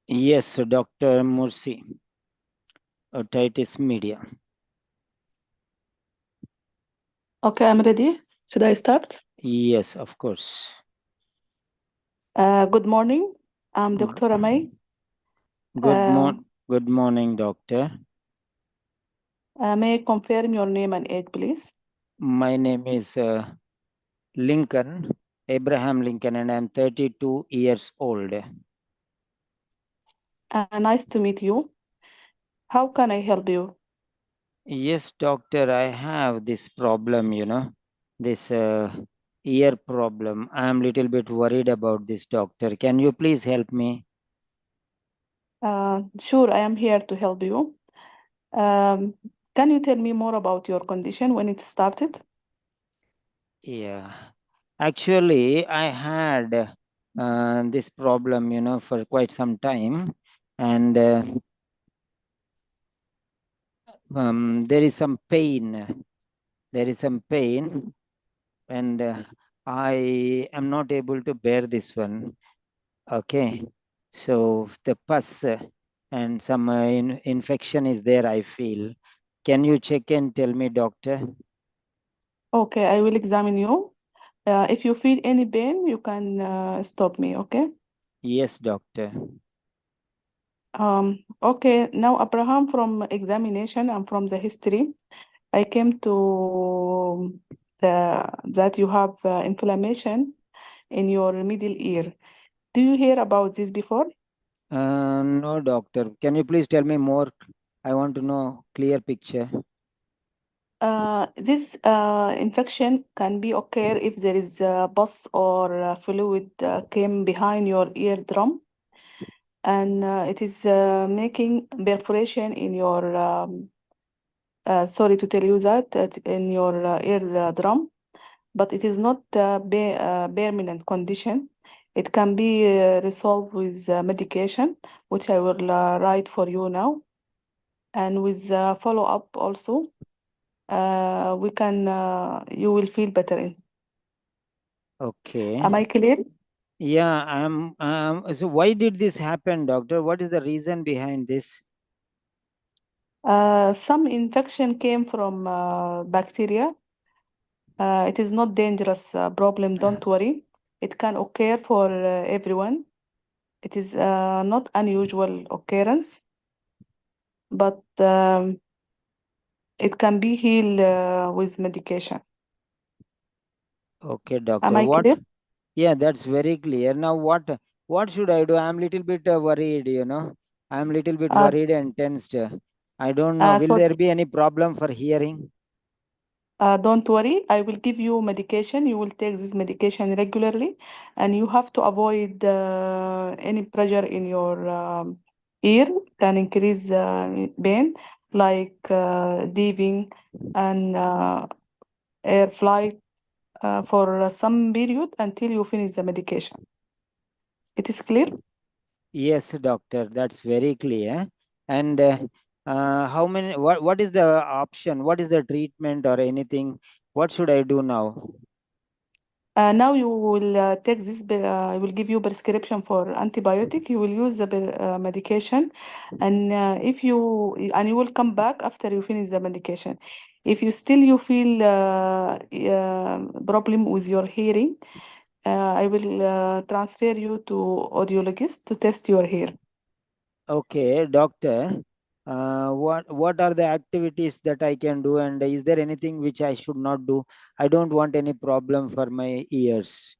Yes, Dr. Morsi, Otitis media. Okay, I'm ready. Should I start? Yes, of course. Good morning. I'm G- Dr. Amay. Good Uh, Good morning, doctor. may I confirm your name and age, please? My name is Lincoln, Abraham Lincoln, and I'm 32 years old. Nice to meet you. How can I help you? Yes, doctor, I have this problem, this ear problem. I'm little bit worried about this, doctor. Can you please help me? Sure, I am here to help you. Um, can you tell me more about your condition when it started? Yeah. Actually, I had this problem, for quite some time, and there is some pain. There is some pain, and I am not able to bear this one. Okay, so the pus and some infection is there, I feel. Can you check and tell me, doctor? Okay, I will examine you. If you feel any pain, you can stop me, okay? Yes, doctor. Okay, now Abraham, from examination and from the history, I came to that you have inflammation in your middle ear. Do you hear about this before? No, doctor. Can you please tell me more? I want to know clear picture. This infection can be occur if there is pus or fluid came behind your eardrum, and it is making perforation in your. Sorry to tell you that in your eardrum, but it is not a permanent condition. It can be resolved with medication, which I will write for you now, and with follow-up also. We can you will feel better in. Okay. Am I clear? Yeah, so why did this happen, doctor? What is the reason behind this? Some infection came from bacteria. It is not dangerous problem, don't worry. It can occur for everyone. It is not unusual occurrence, but it can be healed with medication. Okay, Am doctor. I What? clear? Yeah, that's very clear. Now, what should I do? I'm little bit worried. I'm little bit Uh, worried and tensed. I don't know. Will so there be any problem for hearing? don't worry, I will give you medication. You will take this medication regularly, and you have to avoid any pressure in your ear can increase pain, like deafing and air flight for some period until you finish the medication. It is clear? Yes, doctor. That's very clear. And how many? What is the option? What is the treatment or anything? What should I do now? Now you will take this, I will give you prescription for antibiotic. You will use the medication, and you will come back after you finish the medication. If you feel problem with your hearing, I will transfer you to audiologist to test your hear. Okay, doctor. What are the activities that I can do, and is there anything which I should not do? I don't want any problem for my ears.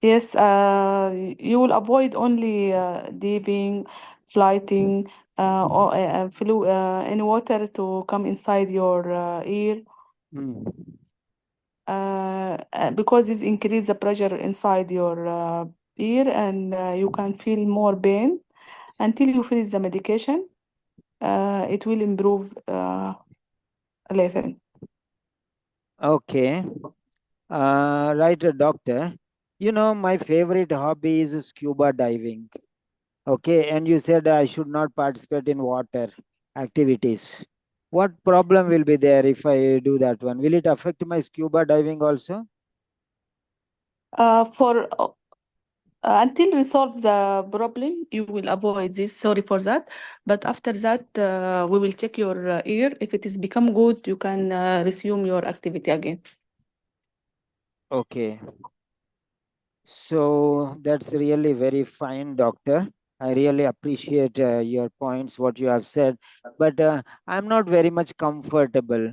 Yes, you will avoid only dipping, flighting, or any water to come inside your ear, Hmm. because this increase the pressure inside your ear, and you can feel more pain until you finish the medication. It will improve later. Okay. Right, doctor. My favorite hobby is scuba diving. Okay, and you said I should not participate in water activities. What problem will be there if I do that one? Will it affect my scuba diving also? For Until resolve the problem, you will avoid this. Sorry for that. But after that, we will check your ear. If it is become good, you can resume your activity again. Okay. So that's really very fine, doctor. I really appreciate your points, what you have said, but I'm not very much comfortable.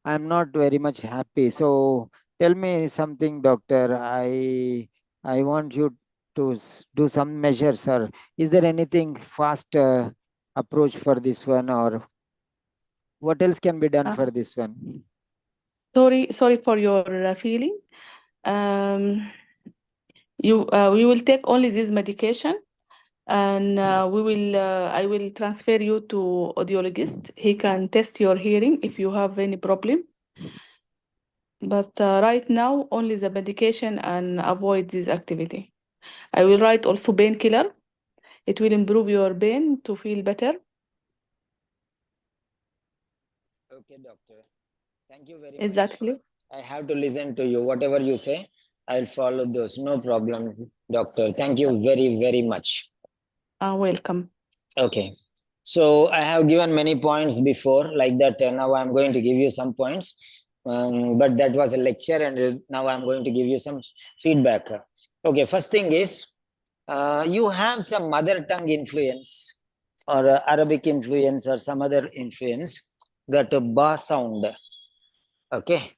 I'm not very much happy. So tell me something, doctor. I want you to do some measures, or is there anything fast approach for this one, or what else can be done Uh, for this one? sorry for your feeling. Um, we will take only this medication, and I will transfer you to audiologist. He can test your hearing if you have any problem. But right now, only the medication and avoid this activity. I will write also painkiller. It will improve your pain to feel better. Okay, doctor. Thank you very Is much. that clear? I have to listen to you. Whatever you say, I'll follow those. No problem, doctor. Thank you very, very much. Welcome. Okay. So I have given many points before, like that. Now I'm going to give you some points. But that was a lecture, and now I'm going to give you some feedback. Okay. First thing is, you have some mother tongue influence, or Arabic influence, or some other influence. That ba sound. Okay.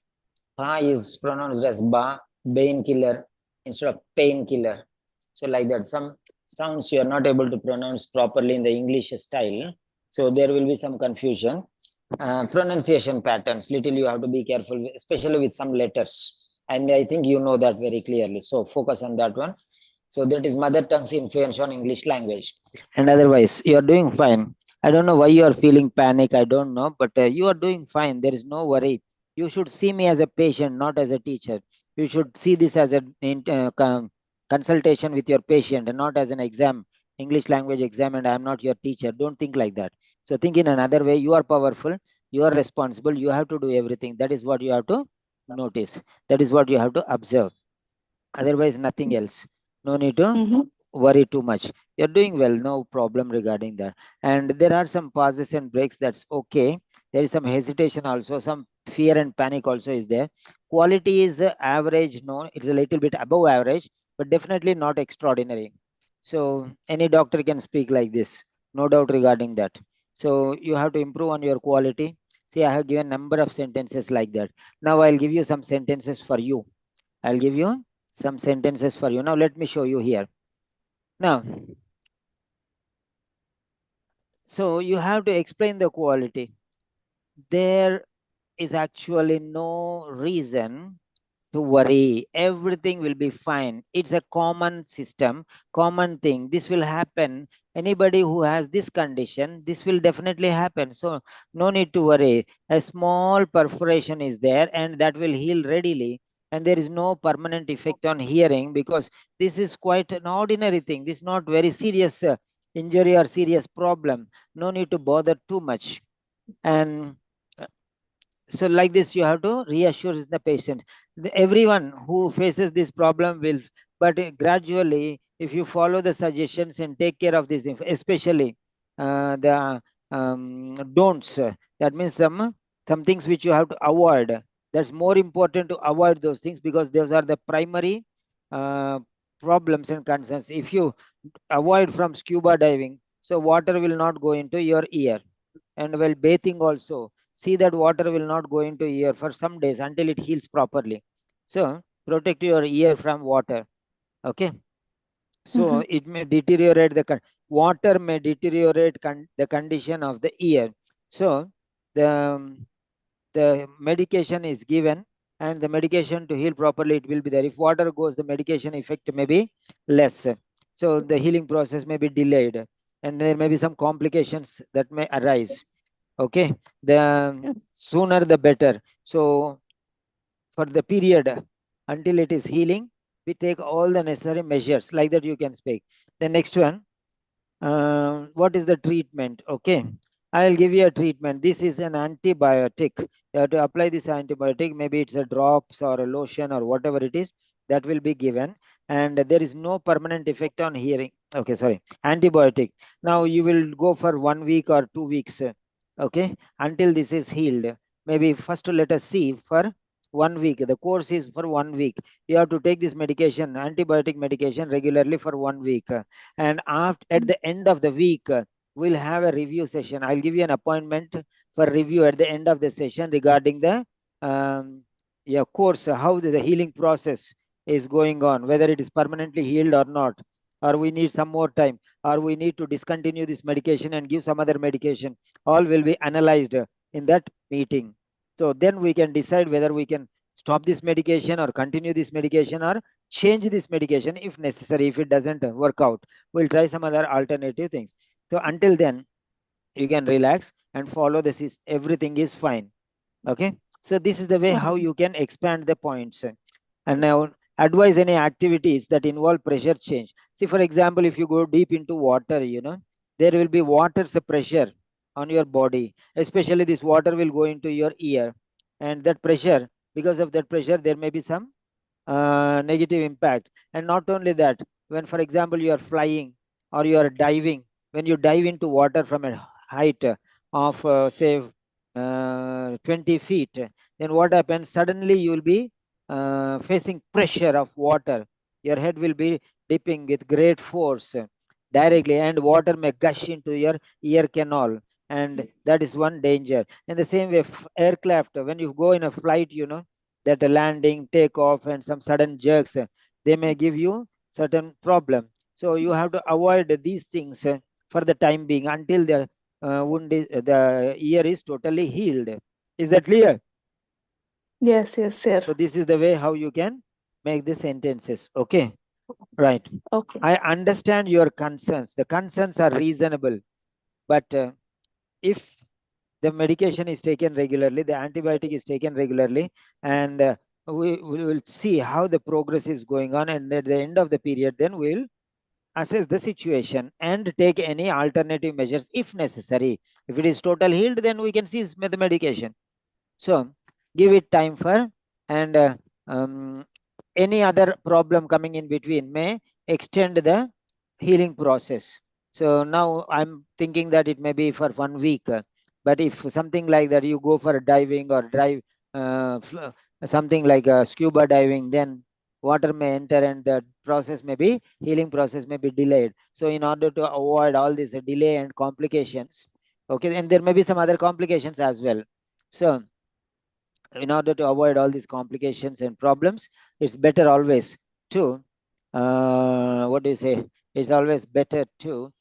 Pa is pronounced as ba, painkiller, instead of painkiller. So like that, some sounds you are not able to pronounce properly in the English style. So there will be some confusion. Pronunciation patterns, little you have to be careful, especially with some letters. And I think you know that very clearly. So focus on that one. So that is mother tongue's influence on English language. And otherwise, you are doing fine. I don't know why you are feeling panic. I don't know, but you are doing fine. There is no worry. You should see me as a patient, not as a teacher. You should see this as a consultation with your patient, and not as an exam, English language exam, and I am not your teacher. Don't think like that. So think in another way. You are powerful. You are responsible. You have to do everything. That is what you have to notice. That is what you have to observe. Otherwise, nothing else. No need to Mm-hmm. worry too much. You're doing well, no problem regarding that. And there are some pauses and breaks, that's okay. There is some hesitation also, some fear and panic also is there. Quality is average, no, it's a little bit above average, but definitely not extraordinary. So any doctor can speak like this, no doubt regarding that. So you have to improve on your quality. See, I have given number of sentences like that. Now I'll give you some sentences for you. I'll give you some sentences for you. Now let me show you here. Now, so you have to explain the quality. There is actually no reason to worry. Everything will be fine. It's a common system, common thing. This will happen. Anybody who has this condition, this will definitely happen. So no need to worry. A small perforation is there, and that will heal readily. And there is no permanent effect on hearing, because this is quite an ordinary thing. This is not very serious injury or serious problem. No need to bother too much. And so like this, you have to reassure the patient. Everyone who faces this problem will, but gradually, if you follow the suggestions and take care of this, especially the don'ts, that means some things which you have to avoid. That's more important, to avoid those things, because those are the primary uh, problems and concerns. If you avoid from scuba diving, so water will not go into your ear. And while bathing also, see that water will not go into ear for some days until it heals properly. So protect your ear from water. Okay. So Mm-hmm. it may deteriorate water may deteriorate the condition of the ear. So the the medication is given, and the medication to heal properly, it will be there. If water goes, the medication effect may be less. So the healing process may be delayed, and there may be some complications that may arise. Okay, the sooner the better. So for the period until it is healing, we take all the necessary measures, like that you can speak. The next one, what is the treatment? Okay, I'll give you a treatment. This is an antibiotic. You have to apply this antibiotic. Maybe it's a drops or a lotion or whatever it is, that will be given. and there is no permanent effect on hearing. Okay, sorry, antibiotic. Now you will go for 1 week or 2 weeks, okay, until this is healed. Maybe first let us see for 1 week. The course is for 1 week. You have to take this medication, antibiotic medication, regularly for 1 week. And after, at the end of the week, we'll have a review session. I'll give you an appointment for review at the end of the session regarding the yeah, course, how the healing process is going on, whether it is permanently healed or not, or we need some more time, or we need to discontinue this medication and give some other medication. All will be analyzed in that meeting. So then we can decide whether we can stop this medication or continue this medication or change this medication if necessary. If it doesn't work out, we'll try some other alternative things. So until then, you can relax and follow the system. Everything is fine. Okay, so this is the way how you can expand the points. And now advise any activities that involve pressure change. See, for example, if you go deep into water, there will be water's pressure on your body, especially this water will go into your ear, and that pressure, because of that pressure, there may be some negative impact. And not only that, when for example you are flying or you are diving, when you dive into water from a height of say 20 feet, then what happens, suddenly you will be facing pressure of water. Your head will be dipping with great force directly, and water may gush into your ear canal, and that is one danger. In the same way, aircraft, when you go in a flight, that a landing, takeoff, and some sudden jerks, they may give you certain problem. So you have to avoid these things for the time being until the ear is totally healed. Is that clear? Yes, yes, sir. So this is the way how you can make the sentences. Okay, right. Okay. I understand your concerns. The concerns are reasonable, but if the medication is taken regularly, the antibiotic is taken regularly, and we will see how the progress is going on, and at the end of the period, then we'll assess the situation and take any alternative measures if necessary. If it is total healed, then we can cease the medication. So give it time for, and any other problem coming in between may extend the healing process. So now I'm thinking that it may be for 1 week, but if something like that, you go for diving or drive, something like scuba diving, then water may enter and the process may be, healing process may be delayed. So in order to avoid all this delay and complications, okay, and there may be some other complications as well. So in order to avoid all these complications and problems, it's better always to what do you say, it's always better to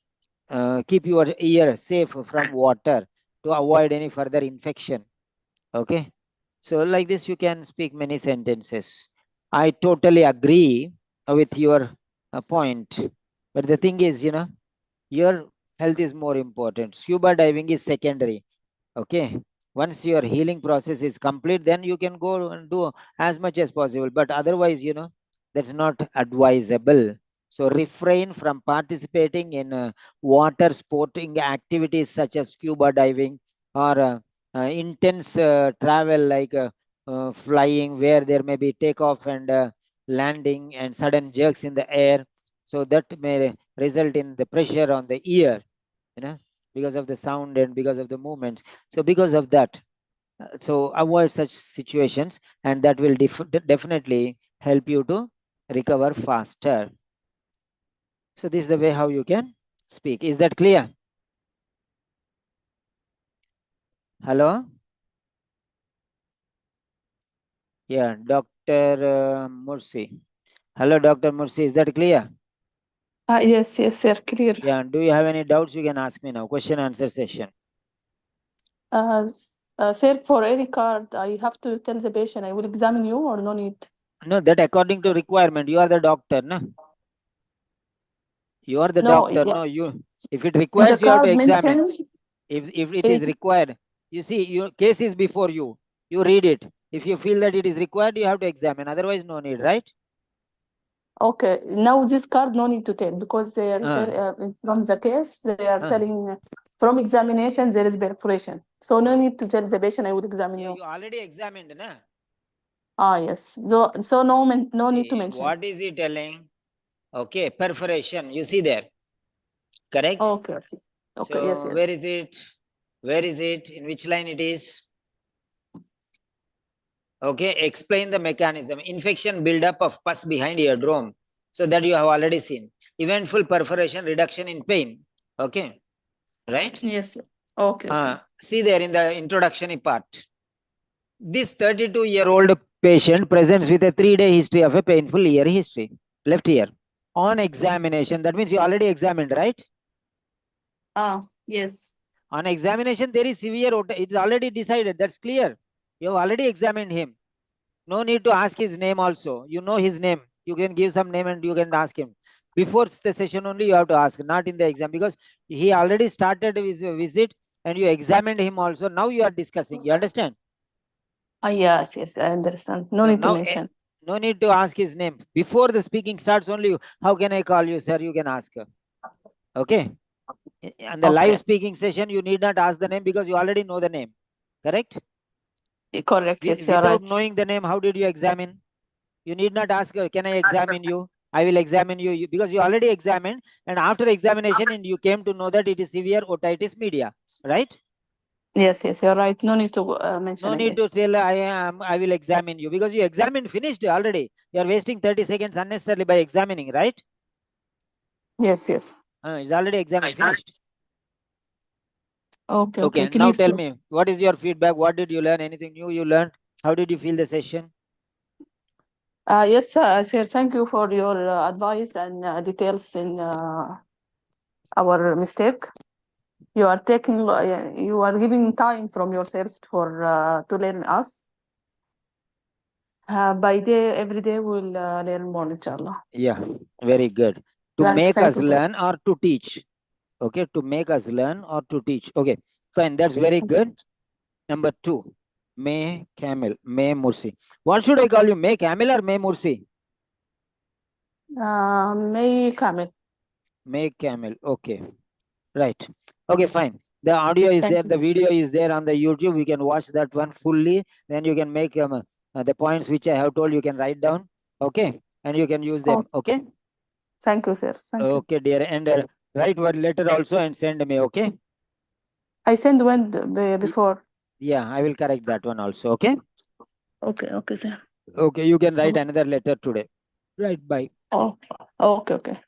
keep your ear safe from water to avoid any further infection. Okay, so like this you can speak many sentences. I totally agree with your point, but the thing is, your health is more important. Scuba diving is secondary. Okay, once your healing process is complete, then you can go and do as much as possible, but otherwise, that's not advisable. So refrain from participating in water sporting activities such as scuba diving, or intense travel like flying, where there may be takeoff and landing and sudden jerks in the air. So that may result in the pressure on the ear, you know because of the sound and because of the movements. So because of that, so avoid such situations, and that will definitely help you to recover faster. So this is the way how you can speak. Is that clear? Hello? Yeah, Dr. Mursi. Hello, Dr. Mursi. Is that clear? Yes, yes, sir. Clear. Yeah. Do you have any doubts? You can ask me now. Question answer session. Sir, for any card, I have to tell the patient I will examine you or no need? No, that according to requirement. You are the doctor, no? You are the No, doctor, yeah. no? If it In the requires, you have to card examine. mentioned If it is it. required, you see, your case is before you. You read it. If you feel that it is required, you have to examine. Otherwise, no need, right? Okay, now this card no need to tell because they are Uh, from the case they are uh. telling from examination there is perforation, so no need to tell the patient I will examine you. You already examined, na? Ah, yes. So no need to See, mention. what is he telling? Okay, perforation. You see there, correct? Okay, okay. Okay, yes, So where yes. is it? Where is it? In which line it is? Okay, explain the mechanism. Infection buildup of pus behind eardrum. So that you have already seen. Eventful perforation, reduction in pain. Okay, right? Yes. Okay, okay. See there in the introduction part. This 32-year-old patient presents with a 3-day history of a painful ear history. Left ear. On examination, that means you already examined, right? Yes. On examination, there is severe, it's already decided, that's clear. You have already examined him. No need to ask his name also. You know his name. You can give some name and you can ask him. Before the session only you have to ask, not in the exam, because he already started his visit and you examined him also. Now you are discussing. You understand? Yes, yes, I understand. No So need to now mention. no need to ask his name. Before the speaking starts only, how can I call you, sir? You can ask. Okay. And the live Okay. speaking session, you need not ask the name because you already know the name. Correct? Correct. Yes, you're Without right. knowing the name, how did you examine? You need not ask, can I examine you? I will examine you because you already examined. And after examination, and you came to know that it is severe otitis media. Right? Yes, yes, you're right. No need to mention No need again. to tell I will examine you because you examined finished already. You are wasting 30 seconds unnecessarily by examining, right? Yes, yes. It's already examined, finished. Okay, okay. Okay, now Clear, tell sir. me, what is your feedback? What did you learn? Anything new you learned? How did you feel the session? Yes, sir. Thank you for your advice and details in our mistake. You are you are giving time from yourself for to learn us. By day, every day we'll learn more, inshallah. Yeah, very good. To make Thank us you, sir. learn or to teach. Okay, to make us learn or to teach. Okay, fine. That's very good. Number 2, May Camel, May Mursi. What should I call you? May Camel or May Mursi? May Kamil. May Camel. Okay, right. Okay, fine. The audio is Thank there. you. The video is there on the YouTube. We can watch that one fully. Then you can make the points which I have told. You can write down. Okay, and you can use Oh, them. Okay. thank you, sir. Thank you. Okay, dear. And write one letter also and send me. Okay. I send one Y- before. Yeah, I will correct that one also. Okay. Okay, okay, sir. Okay, you can write So, another letter today. Right. Bye. oh, okay, okay.